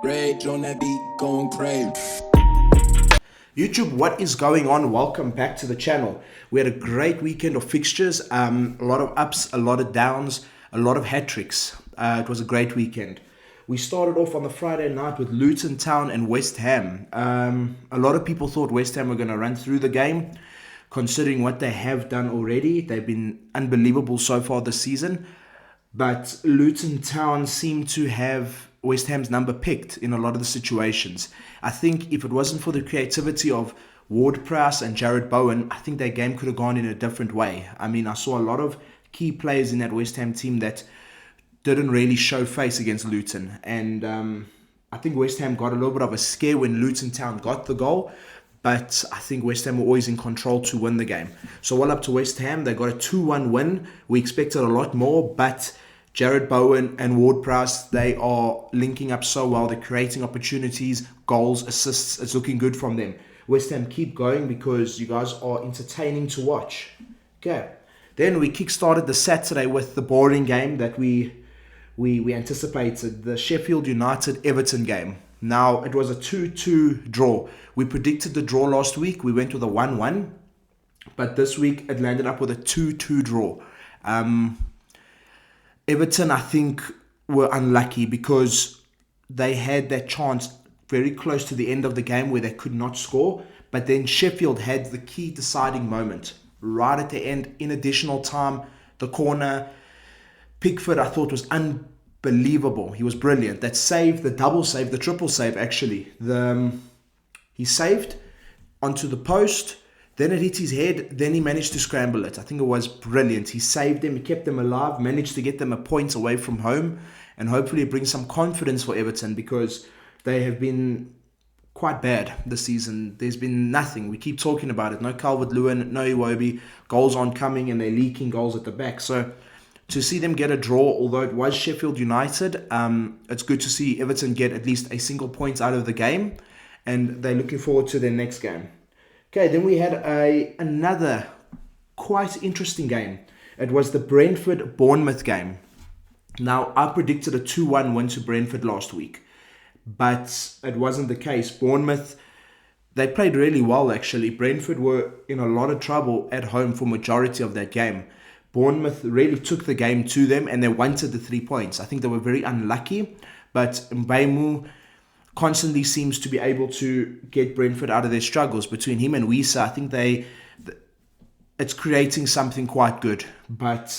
Rage on that beat, going crazy. YouTube, what is going on? Welcome back to the channel. We had a great weekend of fixtures, a lot of ups, a lot of downs, a lot of hat-tricks. It was a great weekend. We started off on the Friday night with Luton Town and West Ham. A lot of people thought West Ham were going to run through the game, considering what they have done already. They've been unbelievable so far this season. But Luton Town seemed to have West Ham's number picked in a lot of the situations. I think if it wasn't for the creativity of Ward-Prowse and Jared Bowen, I think their game could have gone in a different way. I mean, I saw a lot of key players in that West Ham team that didn't really show face against Luton. And I think West Ham got a little bit of a scare when Luton Town got the goal. But I think West Ham were always in control to win the game. So well up to West Ham. They got a 2-1 win. We expected a lot more, but Jared Bowen and Ward-Prowse, they are linking up so well. They're creating opportunities, goals, assists. It's looking good from them. West Ham, keep going because you guys are entertaining to watch. Okay. Then we kick-started the Saturday with the boring game that we anticipated, the Sheffield United-Everton game. Now, it was a 2-2 draw. We predicted the draw last week. We went with a 1-1. But this week, it landed up with a 2-2 draw. Everton, I think, were unlucky because they had that chance very close to the end of the game where they could not score. But then Sheffield had the key deciding moment. Right at the end, in additional time, the corner. Pickford, I thought, was unbelievable. He was brilliant. That save, the double save, the triple save, actually. He saved onto the post. Then it hit his head. Then he managed to scramble it. I think it was brilliant. He saved them. He kept them alive. Managed to get them a point away from home. And hopefully it brings some confidence for Everton because they have been quite bad this season. There's been nothing. We keep talking about it. No Calvert-Lewin, no Iwobi. Goals aren't coming and they're leaking goals at the back. So to see them get a draw, although it was Sheffield United, it's good to see Everton get at least a single point out of the game. And they're looking forward to their next game. Okay, then we had another quite interesting game. It was the Brentford-Bournemouth game. Now, I predicted a 2-1 win to Brentford last week, but it wasn't the case. Bournemouth, they played really well, actually. Brentford were in a lot of trouble at home for majority of that game. Bournemouth really took the game to them, and they wanted the 3 points. I think they were very unlucky, but Mbeumo constantly seems to be able to get Brentford out of their struggles. Between him and Wisa, I think it's creating something quite good. But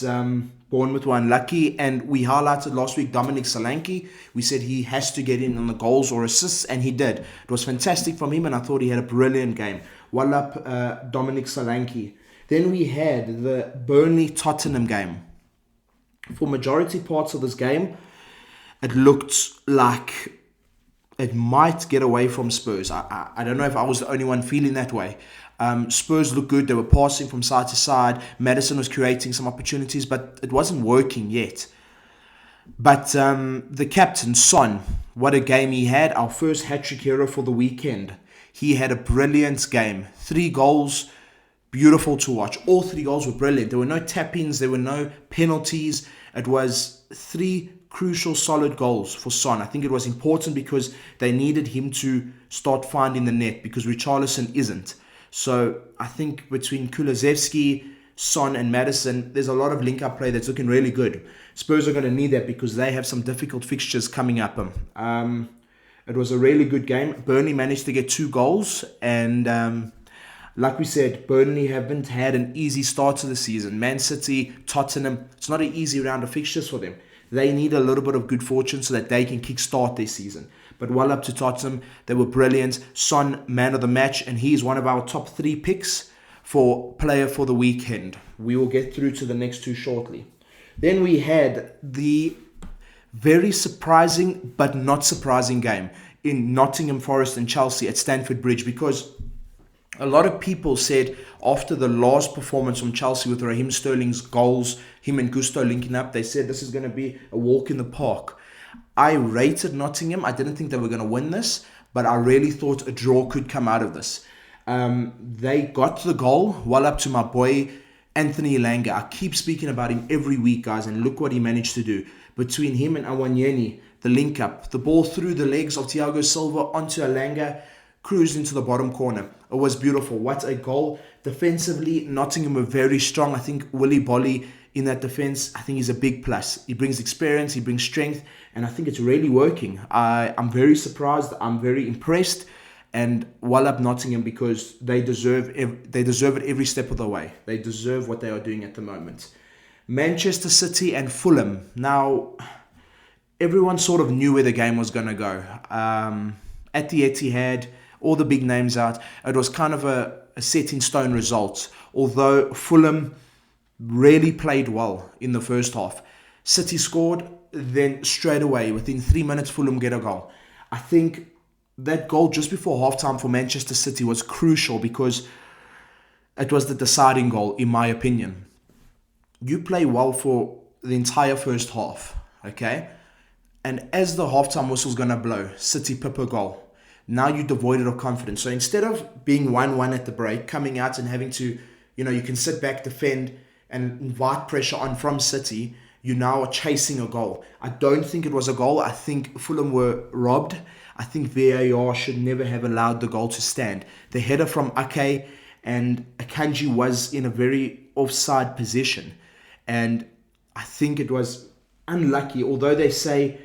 Bournemouth were unlucky, and we highlighted last week Dominic Solanke. We said he has to get in on the goals or assists, and he did. It was fantastic from him, and I thought he had a brilliant game. Well up, Dominic Solanke. Then we had the Burnley-Tottenham game. For majority parts of this game, it looked like it might get away from Spurs. I don't know if I was the only one feeling that way. Spurs looked good. They were passing from side to side. Maddison was creating some opportunities, but it wasn't working yet. But the captain, Son, what a game he had. Our first hat-trick hero for the weekend. He had a brilliant game. 3 goals, beautiful to watch. All 3 goals were brilliant. There were no tap-ins. There were no penalties. It was 3 crucial, solid goals for Son. I think it was important because they needed him to start finding the net because Richarlison isn't. So I think between Kulusevski, Son and Maddison, there's a lot of link-up play that's looking really good. Spurs are going to need that because they have some difficult fixtures coming up. It was a really good game. Burnley managed to get 2 goals and like we said, Burnley haven't had an easy start to the season. Man City, Tottenham, it's not an easy round of fixtures for them. They need a little bit of good fortune so that they can kickstart their season. But well up to Tottenham, they were brilliant. Son, man of the match, and he is one of our top 3 picks for player for the weekend. We will get through to the next 2 shortly. Then we had the very surprising but not surprising game in Nottingham Forest and Chelsea at Stamford Bridge because a lot of people said after the last performance from Chelsea with Raheem Sterling's goals, him and Gusto linking up, they said this is going to be a walk in the park. I rated Nottingham. I didn't think they were going to win this, but I really thought a draw could come out of this. They got the goal, well up to my boy Anthony Elanga. I keep speaking about him every week, guys, and look what he managed to do. Between him and Awanyeni, the link up. The ball through the legs of Thiago Silva onto Alanga, cruised into the bottom corner. It was beautiful. What a goal. Defensively, Nottingham were very strong. I think Willy Bolly in that defense, I think he's a big plus. He brings experience, he brings strength, and I think it's really working. I'm very surprised. I'm very impressed. And well up Nottingham, because they deserve it every step of the way. They deserve what they are doing at the moment. Manchester City and Fulham. Now, everyone sort of knew where the game was going to go. At the Etihad, all the big names out. It was kind of a set in stone result. Although Fulham really played well in the first half. City scored, then straight away, within 3 minutes, Fulham get a goal. I think that goal just before halftime for Manchester City was crucial, because it was the deciding goal, in my opinion. You play well for the entire first half, okay? And as the halftime whistle's going to blow, City pip a goal. Now you're devoid of confidence. So instead of being 1-1 at the break, coming out and having to, you can sit back, defend, and invite pressure on from City, you now are chasing a goal. I don't think it was a goal. I think Fulham were robbed. I think VAR should never have allowed the goal to stand. The header from Ake and Akanji was in a very offside position. And I think it was unlucky, although they say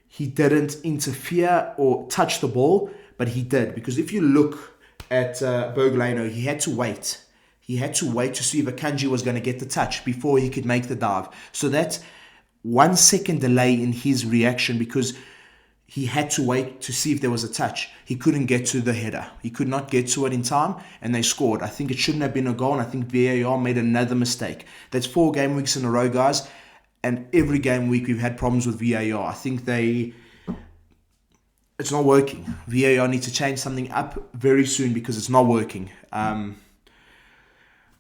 he didn't interfere or touch the ball, but he did. Because if you look at Berglano, he had to wait. He had to wait to see if Akanji was going to get the touch before he could make the dive. So that's 1 second delay in his reaction, because he had to wait to see if there was a touch. He couldn't get to the header. He could not get to it in time, and they scored. I think it shouldn't have been a goal, and I think VAR made another mistake. That's 4 game weeks in a row, guys, and every game week we've had problems with VAR. I think it's not working. VAR needs to change something up very soon, because it's not working.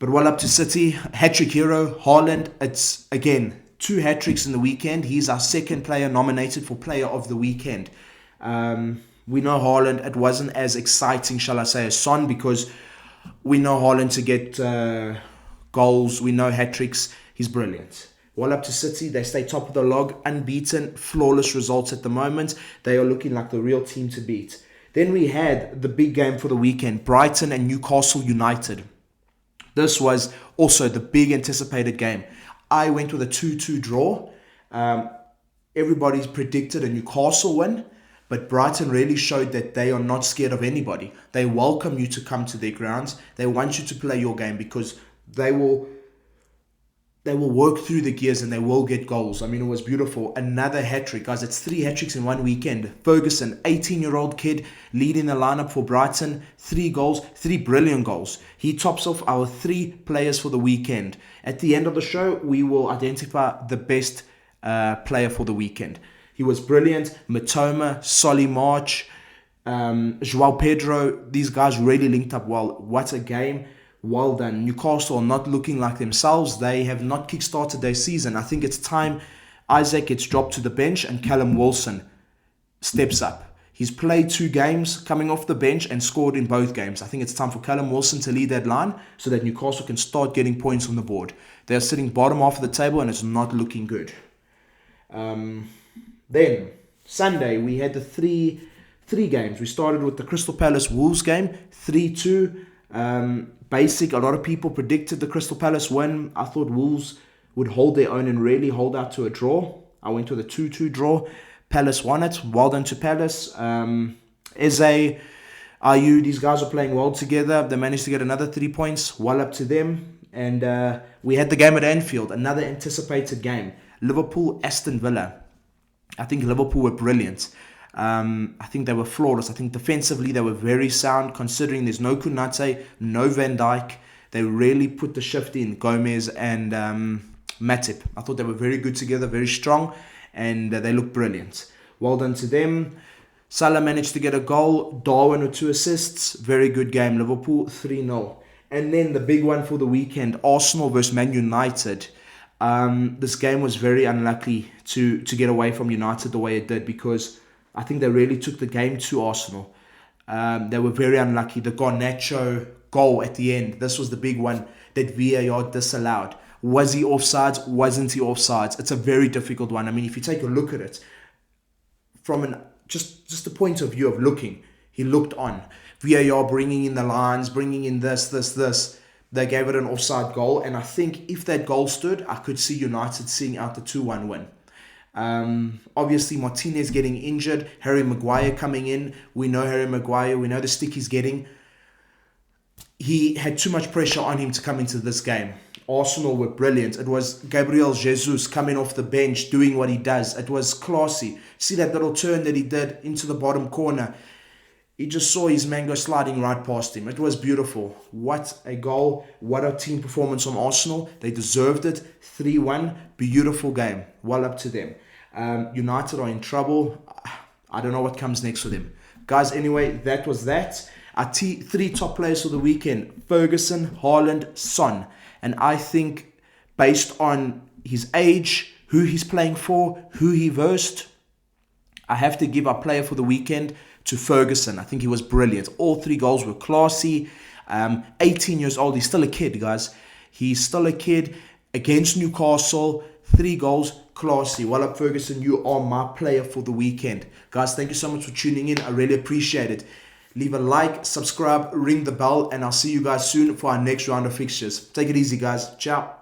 But well up to City. Hat-trick hero, Haaland. It's, again, 2 hat-tricks in the weekend. He's our second player nominated for Player of the Weekend. We know Haaland, it wasn't as exciting, shall I say, as Son, because we know Haaland to get goals. We know hat-tricks. He's brilliant. Well up to City. They stay top of the log, unbeaten, flawless results at the moment. They are looking like the real team to beat. Then we had the big game for the weekend, Brighton and Newcastle United. This was also the big anticipated game. I went with a 2-2 draw. Everybody's predicted a Newcastle win, but Brighton really showed that they are not scared of anybody. They welcome you to come to their grounds. They want you to play your game, because they will work through the gears and they will get goals. I mean, it was beautiful. Another hat-trick. Guys, it's 3 hat-tricks in one weekend. Ferguson, 18-year-old kid, leading the lineup for Brighton. 3 goals, 3 brilliant goals. He tops off our 3 players for the weekend. At the end of the show, we will identify the best player for the weekend. He was brilliant. Matoma, Solly March, João Pedro. These guys really linked up well. What a game. Well done. Newcastle are not looking like themselves. They have not kick-started their season. I think it's time Isaac gets dropped to the bench and Callum Wilson steps up. He's played 2 games coming off the bench and scored in both games. I think it's time for Callum Wilson to lead that line so that Newcastle can start getting points on the board. They're sitting bottom half of the table and it's not looking good. Then, Sunday, we had the three games. We started with the Crystal Palace Wolves game, 3-2. Basic, a lot of people predicted the Crystal Palace win. I thought Wolves would hold their own and really hold out to a draw. I went with a 2-2 draw. Palace won it. Well done to Palace. Eze, Ayew, these guys are playing well together. They managed to get another 3 points. Well up to them. And we had the game at Anfield, another anticipated game. Liverpool, Aston Villa. I think Liverpool were brilliant. I think they were flawless. I think defensively they were very sound, considering there's no Konate, no Van Dijk. They really put the shift in, Gomez and Matip. I thought they were very good together, very strong, and they looked brilliant. Well done to them. Salah managed to get a goal. Darwin with 2 assists. Very good game. Liverpool 3-0. And then the big one for the weekend, Arsenal versus Man United. This game was very unlucky to get away from United the way it did, because I think they really took the game to Arsenal. They were very unlucky. The Garnacho goal at the end, this was the big one that VAR disallowed. Was he offsides? Wasn't he offsides? It's a very difficult one. I mean, if you take a look at it, from an just the point of view of looking. He looked on. VAR bringing in the lines, bringing in this. They gave it an offside goal. And I think if that goal stood, I could see United seeing out the 2-1 win. Obviously, Martinez getting injured. Harry Maguire coming in. We know Harry Maguire. We know the stick he's getting. He had too much pressure on him to come into this game. Arsenal were brilliant. It was Gabriel Jesus coming off the bench, doing what he does. It was classy. See that little turn that he did into the bottom corner? He just saw his man go sliding right past him. It was beautiful. What a goal. What a team performance from Arsenal. They deserved it. 3-1. Beautiful game. Well up to them. United are in trouble. I don't know what comes next for them. Guys, anyway, that was that. Our three top players for the weekend. Ferguson, Haaland, Son. And I think based on his age, who he's playing for, who he versed, I have to give our player for the weekend to Ferguson. I think he was brilliant. All 3 goals were classy. 18 years old. He's still a kid, guys. He's still a kid against Newcastle. 3 goals, classy. Well up, Ferguson. You are my player for the weekend. Guys, thank you so much for tuning in. I really appreciate it. Leave a like, subscribe, ring the bell, and I'll see you guys soon for our next round of fixtures. Take it easy, guys. Ciao.